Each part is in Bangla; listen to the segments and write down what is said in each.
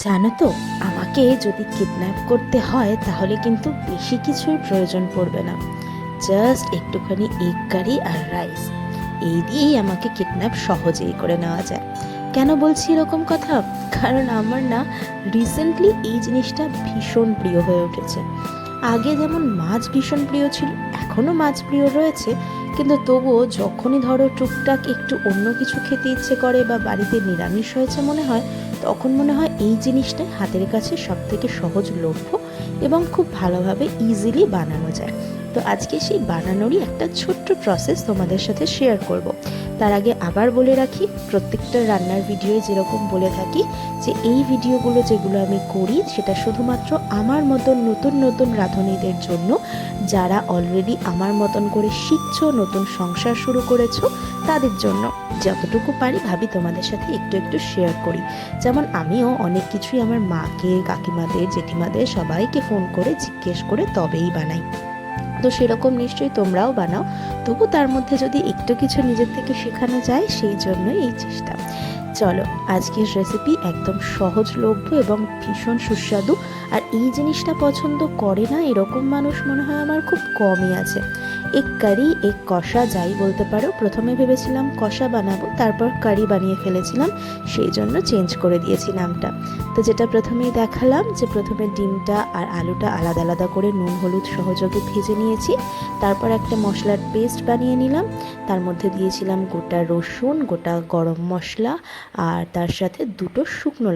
জানো তো, আমাকে যদি কিডন্যাপ করতে হয় তাহলে কিন্তু বেশি কিছুর প্রয়োজন পড়বে না। জাস্ট একটুখানি এগ কারি আর রাইস, এই দিয়েই আমাকে কিডন্যাপ সহজেই করে নেওয়া যায়। কেন বলছি এরকম কথা? কারণ আমার না রিসেন্টলি এই জিনিসটা ভীষণ প্রিয় হয়ে উঠেছে। আগে যেমন মাছ ভীষণ প্রিয় ছিল, এখনও মাছ প্রিয় রয়েছে, কিন্তু তবুও যখনই ধরো টুকটাক একটু অন্য কিছু খেতে ইচ্ছে করে বা বাড়িতে নিরামিষ হয়েছে মনে হয়, তখন মনে হয় এই জিনিসটাই হাতের কাছে সবথেকে সহজলভ্য এবং খুব ভালোভাবে ইজিলি বানানো যায়। তো আজকে সেই বানানোরই একটা ছোট্ট প্রসেস তোমাদের সাথে শেয়ার করব। তার আগে আবার বলে রাখি, প্রত্যেকটা রান্নার ভিডিওয়ে যেরকম বলে থাকি যে এই ভিডিওগুলো যেগুলো আমি করি সেটা শুধুমাত্র আমার মতন নতুন নতুন রাঁধুনিদের জন্য, যারা অলরেডি আমার মতন করে শিখছো, নতুন সংসার শুরু করেছো, তাদের জন্য। যতটুকু পারি ভাবি তোমাদের সাথে একটু একটু শেয়ার করি। যেমন আমিও অনেক কিছুই আমার মাকে, কাকিমাদের, জেঠিমাদের সবাইকে ফোন করে জিজ্ঞেস করে তবেই বানাই। তো সেরকম নিশ্চয়ই তোমরাও বানাও, তবু তার মধ্যে যদি একটু কিছু নিজের থেকে শেখানো যায় সেই জন্যই এই চেষ্টা। চলো, আজকের রেসিপি একদম সহজলভ্য এবং ভীষণ সুস্বাদু। আর এই জিনিসটা পছন্দ করে না এরকম মানুষ মনে হয় আমার খুব কমই আছে। এক কারি, এক কষা যাই বলতে পারো। প্রথমে ভেবেছিলাম কষা বানাবো, তারপর কারি বানিয়ে ফেলেছিলাম, সেই জন্য চেঞ্জ করে দিয়েছি নামটা। তো যেটা প্রথমেই দেখালাম, যে প্রথমে ডিমটা আর আলুটা আলাদা আলাদা করে নুন হলুদ সহযোগে ভেজে নিয়েছি। তারপর একটা মশলার পেস্ট বানিয়ে নিলাম, তার মধ্যে দিয়েছিলাম গোটা রসুন, গোটা গরম মশলা, আর তার সাথে দুটো শুকনো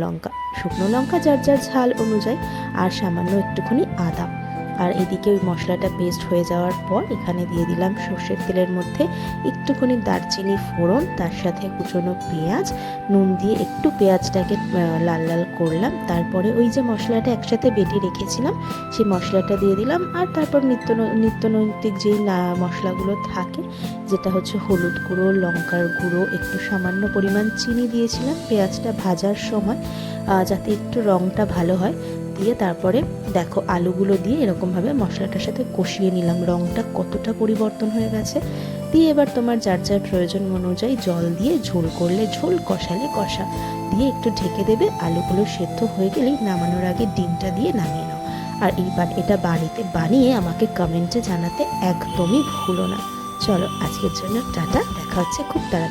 লঙ্কা যার যার ঝাল অনুযায়ী, আর সামান্য একটুখানি আদা। আর এদিকে ওই মশলাটা পেস্ট হয়ে যাওয়ার পর এখানে দিয়ে দিলাম সর্ষের তেলের মধ্যে একটুখানি দারচিনি ফোড়ন, তার সাথে কুচনো পেঁয়াজ, নুন দিয়ে একটু পেঁয়াজটাকে লাল লাল করলাম। তারপরে ওই যে মশলাটা একসাথে বেটে রেখেছিলাম সেই মশলাটা দিয়ে দিলাম। আর তারপর নিত্যনৈমিত্তিক যেই মশলাগুলো থাকে, যেটা হচ্ছে হলুদ গুঁড়ো, লঙ্কার গুঁড়ো, একটু সামান্য পরিমাণ চিনি দিয়েছিলাম পেঁয়াজটা ভাজার সময়, যাতে একটু রঙটা ভালো হয়। দিয়ে তারপরে দেখো আলুগুলো দিয়ে এরকমভাবে মশলাটার সাথে কষিয়ে নিলাম। রঙটা কতটা পরিবর্তন হয়ে গেছে। দিয়ে এবার তোমার যার যার প্রয়োজন অনুযায়ী জল দিয়ে, ঝোল করলে ঝোল, কষালে কষা দিয়ে একটু ঢেকে দেবে। আলুগুলো সেদ্ধ হয়ে গেলেই নামানোর আগে ডিমটা দিয়ে নামিয়ে নাও। আর এইবার এটা বাড়িতে বানিয়ে আমাকে কমেন্টে জানাতে একদমই ভুলো না। চলো, আজকের জন্য টাটা, দেখা হচ্ছে খুব তাড়াতাড়ি।